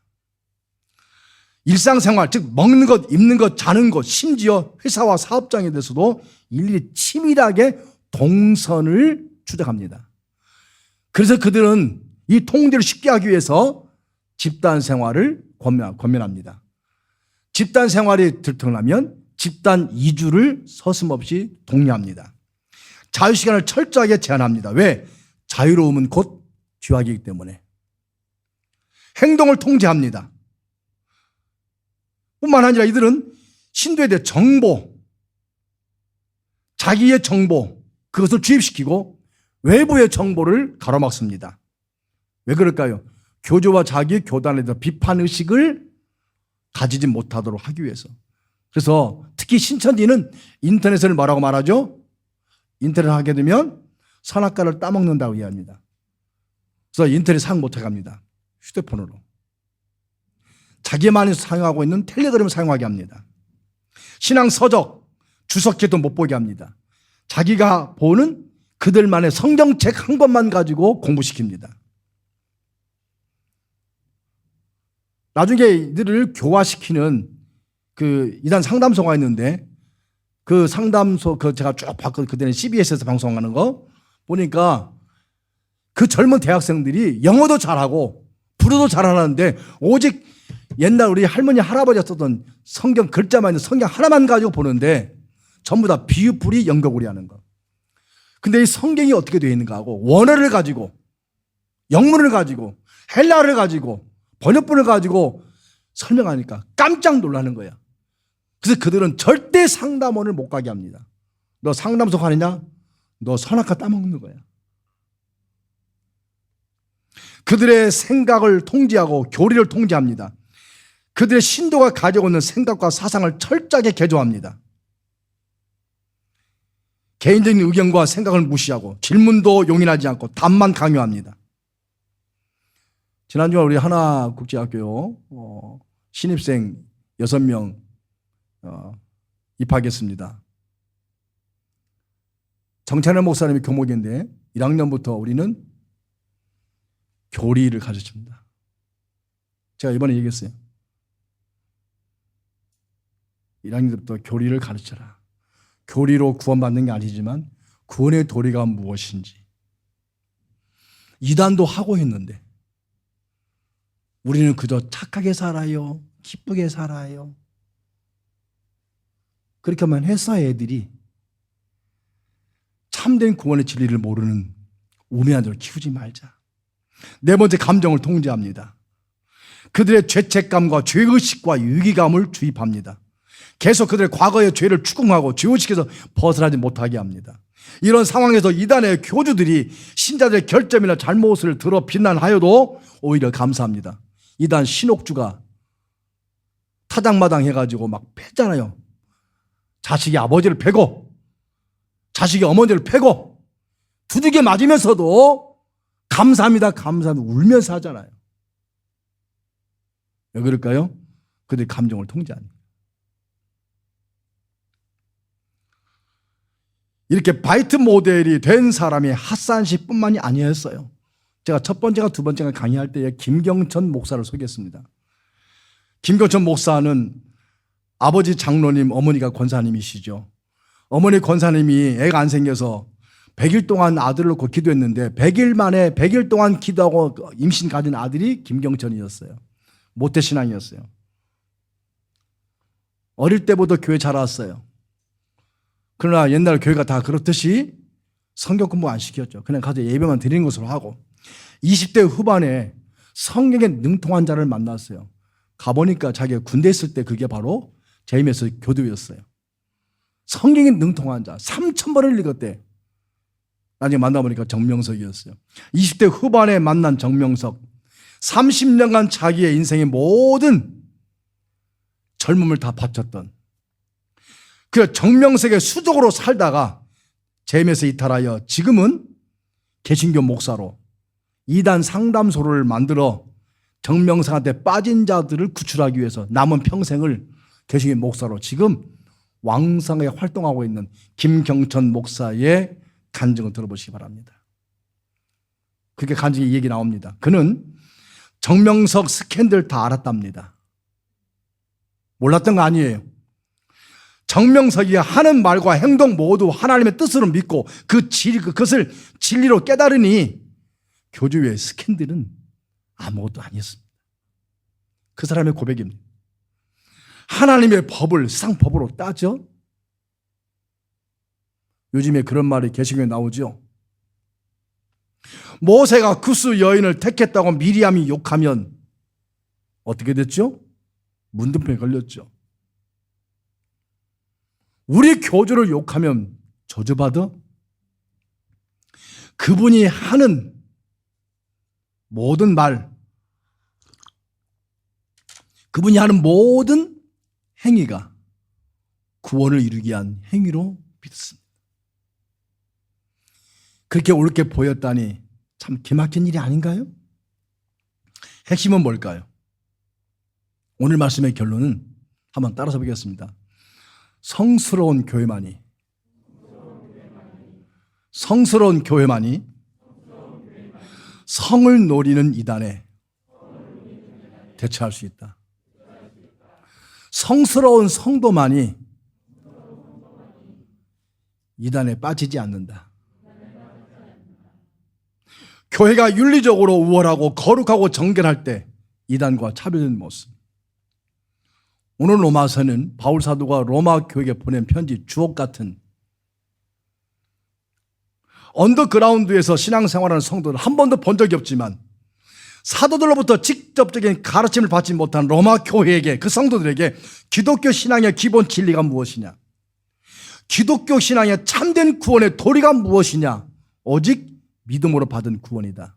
일상생활, 즉 먹는 것, 입는 것, 자는 것, 심지어 회사와 사업장에 대해서도 일일이 치밀하게 동선을 추적합니다. 그래서 그들은 이 통제를 쉽게 하기 위해서 집단 생활을 권면합니다. 집단 생활이 들통나면 집단 이주를 서슴없이 독려합니다. 자유시간을 철저하게 제한합니다. 왜? 자유로움은 곧 죄악이기 때문에. 행동을 통제합니다. 뿐만 아니라 이들은 신도에 대해 정보, 자기의 정보, 그것을 주입시키고 외부의 정보를 가로막습니다. 왜 그럴까요? 교조와 자기의 교단에 대한 비판의식을 가지지 못하도록 하기 위해서. 그래서 특히 신천지는 인터넷을 뭐라고 말하죠? 인터넷을 하게 되면 선악과를 따먹는다고 이해합니다. 그래서 인터넷 사용 못하게 합니다. 휴대폰으로. 자기만이 사용하고 있는 텔레그램을 사용하게 합니다. 신앙 서적, 주석회도 못 보게 합니다. 자기가 보는 그들만의 성경책 한 권만 가지고 공부시킵니다. 나중에 이들을 교화시키는 그 이단 상담소가 있는데 그 상담소 제가 쭉 봤거든요. 그때는 CBS에서 방송하는 거 보니까 그 젊은 대학생들이 영어도 잘하고 불어도 잘하는데 오직 옛날 우리 할머니 할아버지가 썼던 성경 글자만 있는 성경 하나만 가지고 보는데 전부 다 비유풀이 연거구리 하는 거. 근데 이 성경이 어떻게 되어 있는가 하고 원어를 가지고 영문을 가지고 헬라어를 가지고 번역본을 가지고 설명하니까 깜짝 놀라는 거야. 그래서 그들은 절대 상담원을 못 가게 합니다. 너 상담소 가느냐? 너 선악과 따먹는 거야. 그들의 생각을 통제하고 교리를 통제합니다. 그들의 신도가 가지고 있는 생각과 사상을 철저하게 개조합니다. 개인적인 의견과 생각을 무시하고 질문도 용인하지 않고 답만 강요합니다. 지난주에 우리 하나국제학교 신입생 6명 입학했습니다. 정찬열 목사님이 교목인데 1학년부터 우리는 교리를 가르칩니다. 제가 이번에 얘기했어요. 1학년부터 교리를 가르쳐라. 교리로 구원받는 게 아니지만 구원의 도리가 무엇인지. 이단도 하고 있는데 우리는 그저 착하게 살아요. 기쁘게 살아요. 그렇게 하면 회사 애들이 참된 구원의 진리를 모르는 우매한 자를 키우지 말자. 네 번째, 감정을 통제합니다. 그들의 죄책감과 죄의식과 유기감을 주입합니다. 계속 그들의 과거의 죄를 추궁하고 죄의식에서 벗어나지 못하게 합니다. 이런 상황에서 이단의 교주들이 신자들의 결점이나 잘못을 들어 비난하여도 오히려 감사합니다. 이단 신옥주가 타당마당 해가지고 막 패잖아요. 자식이 아버지를 패고 자식이 어머니를 패고 두들겨 맞으면서도 감사합니다, 감사합니다 울면서 하잖아요. 왜 그럴까요? 그들의 감정을 통제합니다. 이렇게 바이트 모델이 된 사람이 핫산 씨뿐만이 아니었어요. 제가 첫 번째가 두 번째가 강의할 때에 김경천 목사를 소개했습니다. 김경천 목사는 아버지 장로님, 어머니가 권사님이시죠. 어머니 권사님이 애가 안 생겨서 100일 동안 아들을 놓고 기도했는데 100일 만에 100일 동안 기도하고 임신 가진 아들이 김경천이었어요. 모태신앙이었어요. 어릴 때부터 교회 잘 왔어요. 그러나 옛날 교회가 다 그렇듯이 성경 공부 안 시켰죠. 그냥 가서 예배만 드리는 것으로 하고 20대 후반에 성경에 능통한 자를 만났어요. 가보니까 자기가 군대 있을 때 그게 바로 제임에서 교도였어요. 성경에 능통한 자 3,000번을 읽었대. 나중에 만나보니까 정명석이었어요. 20대 후반에 만난 정명석 30년간 자기의 인생의 모든 젊음을 다 바쳤던 그 정명석의 수족으로 살다가 제임에서 이탈하여 지금은 개신교 목사로 이단 상담소를 만들어 정명석한테 빠진 자들을 구출하기 위해서 남은 평생을 개신교 목사로 지금 왕성하게 활동하고 있는 김경천 목사의 간증을 들어보시기 바랍니다. 그렇게 간증이 얘기 나옵니다. 그는 정명석 스캔들 다 알았답니다. 몰랐던 거 아니에요. 정명석이가 하는 말과 행동 모두 하나님의 뜻으로 믿고 그것을 진리로 깨달으니 교주의 스캔들은 아무것도 아니었습니다. 그 사람의 고백입니다. 하나님의 법을 세상 법으로 따져? 요즘에 그런 말이 개신교에 나오죠. 모세가 구스 여인을 택했다고 미리암이 욕하면 어떻게 됐죠? 문둥병에 걸렸죠. 우리 교주를 욕하면 저주받아? 그분이 하는 모든 말, 그분이 하는 모든 행위가 구원을 이루기 위한 행위로 믿습니다. 그렇게 옳게 보였다니 참 기막힌 일이 아닌가요? 핵심은 뭘까요? 오늘 말씀의 결론은 한번 따라서 보겠습니다. 성스러운 교회만이 성을 노리는 이단에 대처할 수 있다. 성스러운 성도만이 이단에 빠지지 않는다. 교회가 윤리적으로 우월하고 거룩하고 정결할 때 이단과 차별된 모습. 오늘 로마서는 바울 사도가 로마 교회에 보낸 편지 주옥 같은 언더그라운드에서 신앙생활하는 성도를 한 번도 본 적이 없지만 사도들로부터 직접적인 가르침을 받지 못한 로마 교회에게, 그 성도들에게 기독교 신앙의 기본 진리가 무엇이냐, 기독교 신앙의 참된 구원의 도리가 무엇이냐, 오직 믿음으로 받은 구원이다.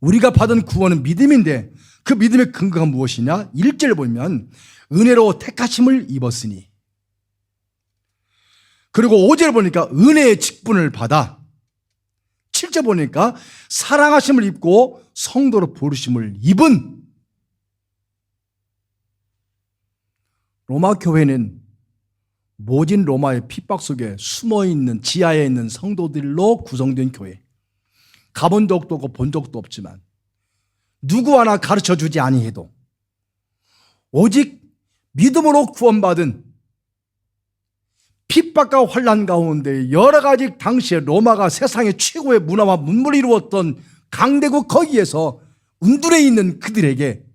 우리가 받은 구원은 믿음인데 그 믿음의 근거가 무엇이냐? 1절을 보면 은혜로 택하심을 입었으니, 그리고 5절을 보니까 은혜의 직분을 받아, 7절 보니까 사랑하심을 입고 성도로 부르심을 입은. 로마 교회는 모진 로마의 핍박 속에 숨어있는 지하에 있는 성도들로 구성된 교회. 가본 적도 없고 본 적도 없지만 누구 하나 가르쳐주지 아니해도 오직 믿음으로 구원받은, 핍박과 환난 가운데 여러 가지 당시에 로마가 세상의 최고의 문화와 문물을 이루었던 강대국 거기에서 은둔해 있는 그들에게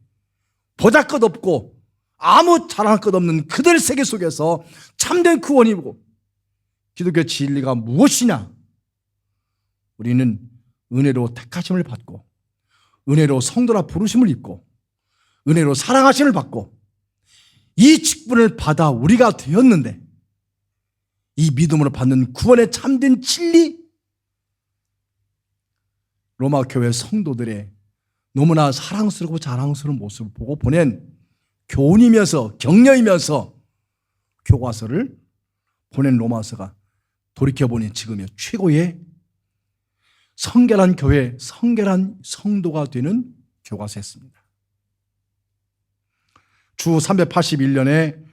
보잘것없고 아무 자랑할 것 없는 그들 세계 속에서 참된 구원이고 기독교 진리가 무엇이냐? 우리는 은혜로 택하심을 받고 은혜로 성도라 부르심을 입고 은혜로 사랑하심을 받고 이 직분을 받아 우리가 되었는데, 이 믿음으로 받는 구원의 참된 진리, 로마 교회 성도들의 너무나 사랑스럽고 자랑스러운 모습을 보고 보낸 교훈이면서 격려이면서 교과서를 보낸 로마서가 돌이켜보니 지금의 최고의 성결한 교회, 성결한 성도가 되는 교과서였습니다. 주 381년에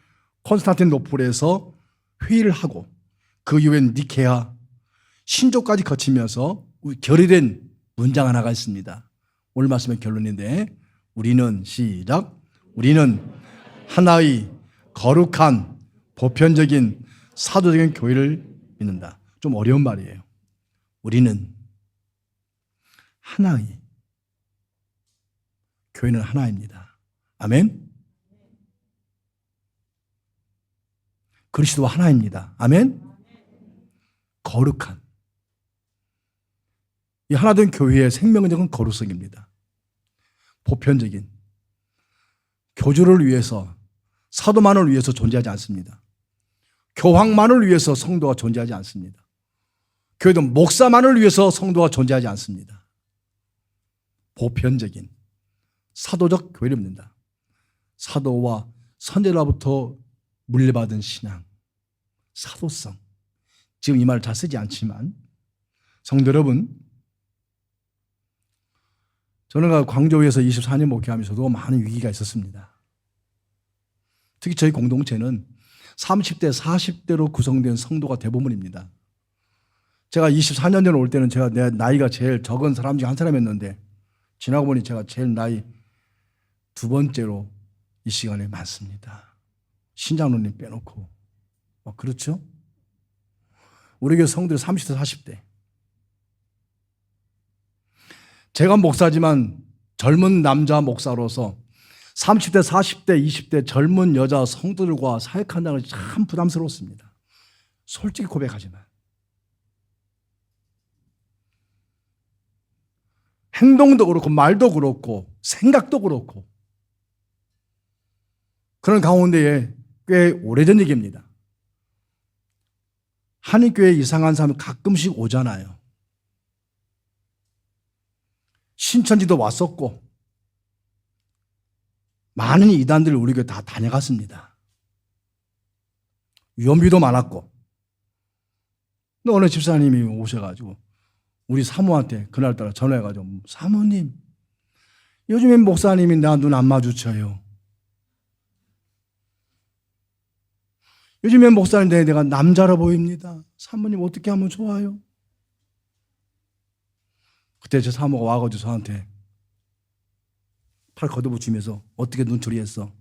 콘스탄티노플에서 회의를 하고 그 이후엔 니케아 신조까지 거치면서 결의된 문장 하나가 있습니다. 오늘 말씀의 결론인데, 우리는 시작, 우리는 하나의 거룩한 보편적인 사도적인 교회를 믿는다. 좀 어려운 말이에요. 우리는 하나의 교회는 하나입니다. 아멘. 그리스도와 하나입니다. 아멘. 거룩한, 이 하나된 교회의 생명적인 거룩성입니다. 보편적인, 교주를 위해서, 사도만을 위해서 존재하지 않습니다. 교황만을 위해서 성도가 존재하지 않습니다. 교회도 목사만을 위해서 성도가 존재하지 않습니다. 보편적인 사도적 교회를 믿는다. 사도와 선제로부터 물려받은 신앙, 사도성. 지금 이 말을 잘 쓰지 않지만 성도 여러분, 저는 광저우에서 24년 목회하면서도 많은 위기가 있었습니다. 특히 저희 공동체는 30대, 40대로 구성된 성도가 대부분입니다. 제가 24년 전에 올 때는 제가 내 나이가 제일 적은 사람 중에 한 사람이었는데, 지나고 보니 제가 제일 나이 두 번째로 이 시간에 많습니다. 신장로님 빼놓고. 그렇죠? 우리 교회 성도들 30대, 40대. 제가 목사지만 젊은 남자 목사로서 30대, 40대, 20대 젊은 여자 성도들과 사역한다는 것이 참 부담스럽습니다. 솔직히 고백하지만. 행동도 그렇고 말도 그렇고 생각도 그렇고 그런 가운데에 꽤 오래전 얘기입니다. 한인교회 이상한 사람이 가끔씩 오잖아요. 신천지도 왔었고 많은 이단들 우리 교회 다 다녀갔습니다. 위험비도 많았고. 근데 어느 집사님이 오셔가지고 우리 사모한테 그날따라 전화해가지고 사모님 요즘엔 목사님이 나 눈 안 마주쳐요. 요즘엔 목사님 내가 남자라 보입니다. 사모님 어떻게 하면 좋아요? 그때 제 사모가 와가지고 저한테 팔 걷어붙이면서 어떻게 눈초리했어?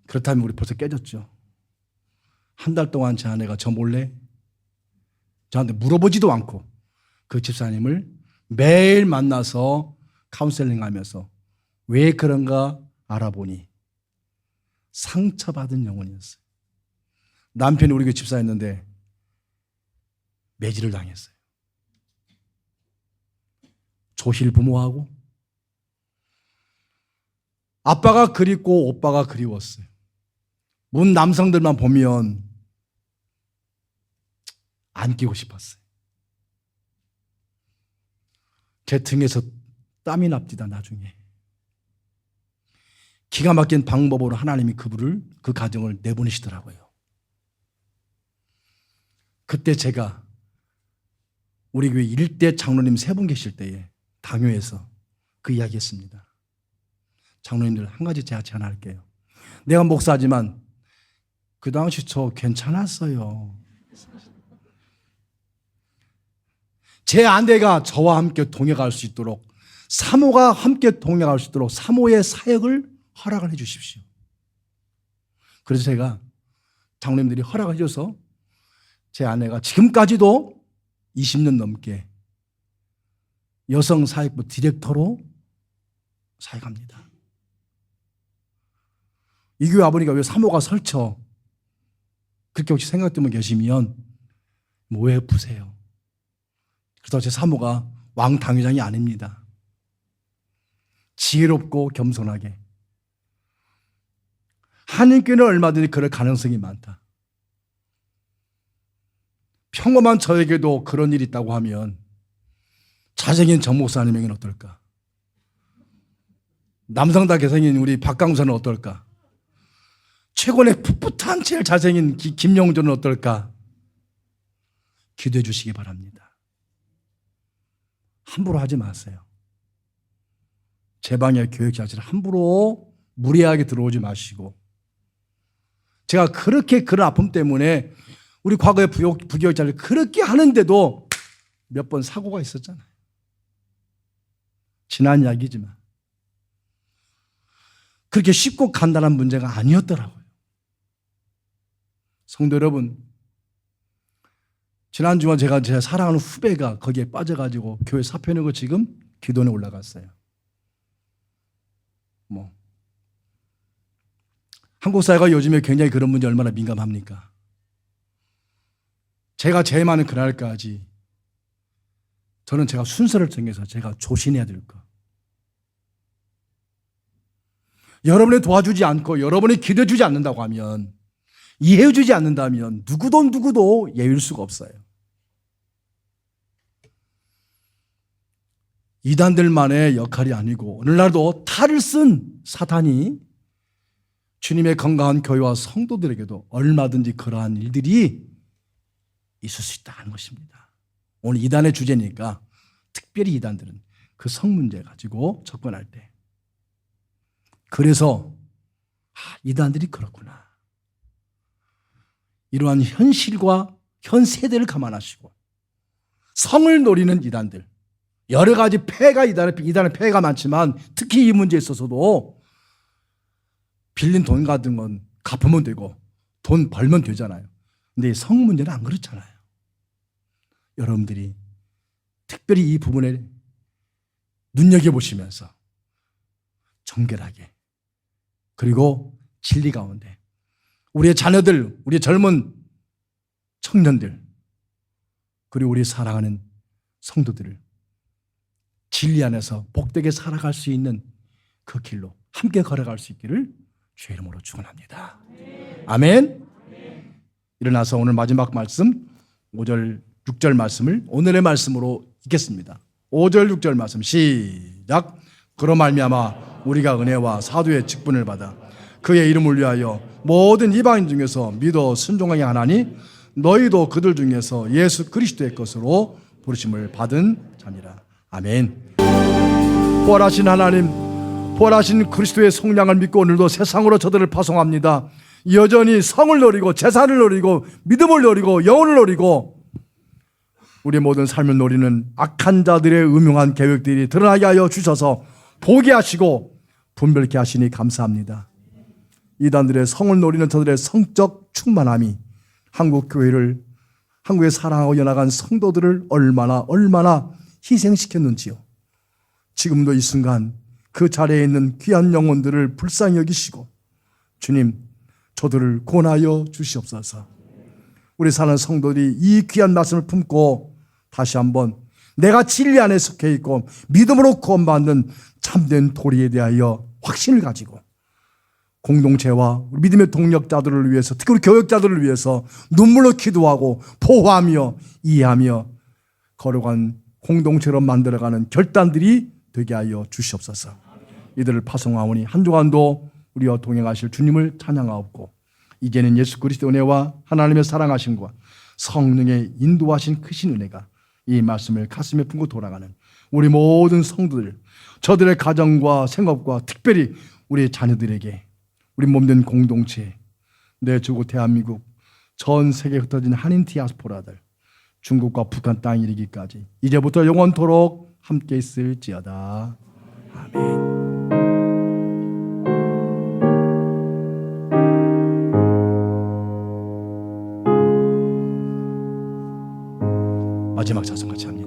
그렇다면 우리 벌써 깨졌죠. 한 달 동안 제 아내가 저 몰래 저한테 물어보지도 않고 그 집사님을 매일 만나서 카운셀링하면서 왜 그런가 알아보니 상처받은 영혼이었어요. 남편이 우리 교회 집사였는데 매질을 당했어요. 조실 부모하고 아빠가 그립고 오빠가 그리웠어요. 문 남성들만 보면 안기고 싶었어요. 제 등에서 땀이 납니다. 나중에 기가 막힌 방법으로 하나님이 그 가정을 내보내시더라고요. 그때 제가 우리 교회 1대 장로님 3분 계실 때에 당회에서 그 이야기 했습니다. 장로님들 한 가지 제가 제안할게요. 내가 목사지만 그 당시 저 괜찮았어요. 제 아내가 저와 함께 동행할 수 있도록 사모가 함께 동행할 수 있도록 사모의 사역을 허락을 해 주십시오. 그래서 제가 장로님들이 허락을 해줘서 제 아내가 지금까지도 20년 넘게 여성사역부 디렉터로 사역합니다. 이 교회 아버니가 왜 사모가 설쳐 그렇게 혹시 생각되면 계시면 왜 푸세요? 그래서 제 사모가 왕당회장이 아닙니다. 지혜롭고 겸손하게 한인교회는 얼마든지 그럴 가능성이 많다. 평범한 저에게도 그런 일이 있다고 하면 잘생긴 정 목사님에게는 어떨까? 남성다 개성인 우리 박강수는 어떨까? 최고의 풋풋한 제일 잘생긴 김영조는 어떨까? 기도해 주시기 바랍니다. 함부로 하지 마세요. 제 방에 교육 자체를 함부로 무리하게 들어오지 마시고, 제가 그렇게 그런 아픔 때문에 우리 과거의 부교육자를 그렇게 하는데도 몇 번 사고가 있었잖아요. 지난 이야기지만 그렇게 쉽고 간단한 문제가 아니었더라고요. 성도 여러분, 지난주에 제가 제 사랑하는 후배가 거기에 빠져가지고 교회 사표 내고 지금 기도원에 올라갔어요. 한국 사회가 요즘에 굉장히 그런 문제 얼마나 민감합니까? 제가 제일 많은 그날까지 저는 제가 순서를 정해서 제가 조심해야 될 거. 여러분이 도와주지 않고 여러분이 기도해 주지 않는다고 하면, 이해해 주지 않는다면 누구도 예일 수가 없어요. 이단들만의 역할이 아니고 오늘날도 탈을 쓴 사탄이 주님의 건강한 교회와 성도들에게도 얼마든지 그러한 일들이 있을 수 있다는 것입니다. 오늘 이단의 주제니까 특별히 이단들은 그 성 문제 가지고 접근할 때, 그래서 이단들이 그렇구나, 이러한 현실과 현 세대를 감안하시고 성을 노리는 이단들, 여러 가지 폐해가 이단의 폐해가 많지만 특히 이 문제에 있어서도 빌린 돈 같은 건 갚으면 되고 돈 벌면 되잖아요. 근데 이 성 문제는 안 그렇잖아요. 여러분들이 특별히 이 부분에 눈여겨보시면서 정결하게 그리고 진리 가운데 우리의 자녀들, 우리의 젊은 청년들 그리고 우리 사랑하는 성도들을 진리 안에서 복되게 살아갈 수 있는 그 길로 함께 걸어갈 수 있기를 주의 이름으로 축원합니다. 아멘. 일어나서 오늘 마지막 말씀 5절 6절 말씀을 오늘의 말씀으로 읽겠습니다. 5절 6절 말씀 시작. 그로 말미암아 우리가 은혜와 사도의 직분을 받아 그의 이름을 위하여 모든 이방인 중에서 믿어 순종하게 하나니 너희도 그들 중에서 예수 그리스도의 것으로 부르심을 받은 자니라. 아멘. 부활하신 하나님, 부활하신 그리스도의 속량을 믿고 오늘도 세상으로 저들을 파송합니다. 여전히 성을 노리고 재산을 노리고 믿음을 노리고 영혼을 노리고 우리 모든 삶을 노리는 악한 자들의 음흉한 계획들이 드러나게 하여 주셔서 보게 하시고 분별케 하시니 감사합니다. 이단들의 성을 노리는 저들의 성적 충만함이 한국 교회를 한국에 사랑하고 연합한 성도들을 얼마나 희생시켰는지요. 지금도 이 순간 그 자리에 있는 귀한 영혼들을 불쌍히 여기시고 주님 저들을 구원하여 주시옵소서. 우리 사는 성도들이 이 귀한 말씀을 품고 다시 한번 내가 진리 안에 속해 있고 믿음으로 구원받는 참된 도리에 대하여 확신을 가지고 공동체와 믿음의 동력자들을 위해서 특히 우리 교역자들을 위해서 눈물로 기도하고 보호하며 이해하며 걸어간 공동체로 만들어가는 결단들이 되게 하여 주시옵소서. 이들을 파송하오니 한 주간도 우리와 동행하실 주님을 찬양하옵고 이제는 예수 그리스도 은혜와 하나님의 사랑하심과 성령의 인도하신 크신 은혜가 이 말씀을 가슴에 품고 돌아가는 우리 모든 성도들 저들의 가정과 생업과 특별히 우리 자녀들에게 우리 몸된 공동체 내 주고 대한민국 전 세계에 흩어진 한인 디아스포라들 중국과 북한 땅에 이르기까지 이제부터 영원토록 함께 있을지어다. 아멘. 마지막 찬송 같이 합니다.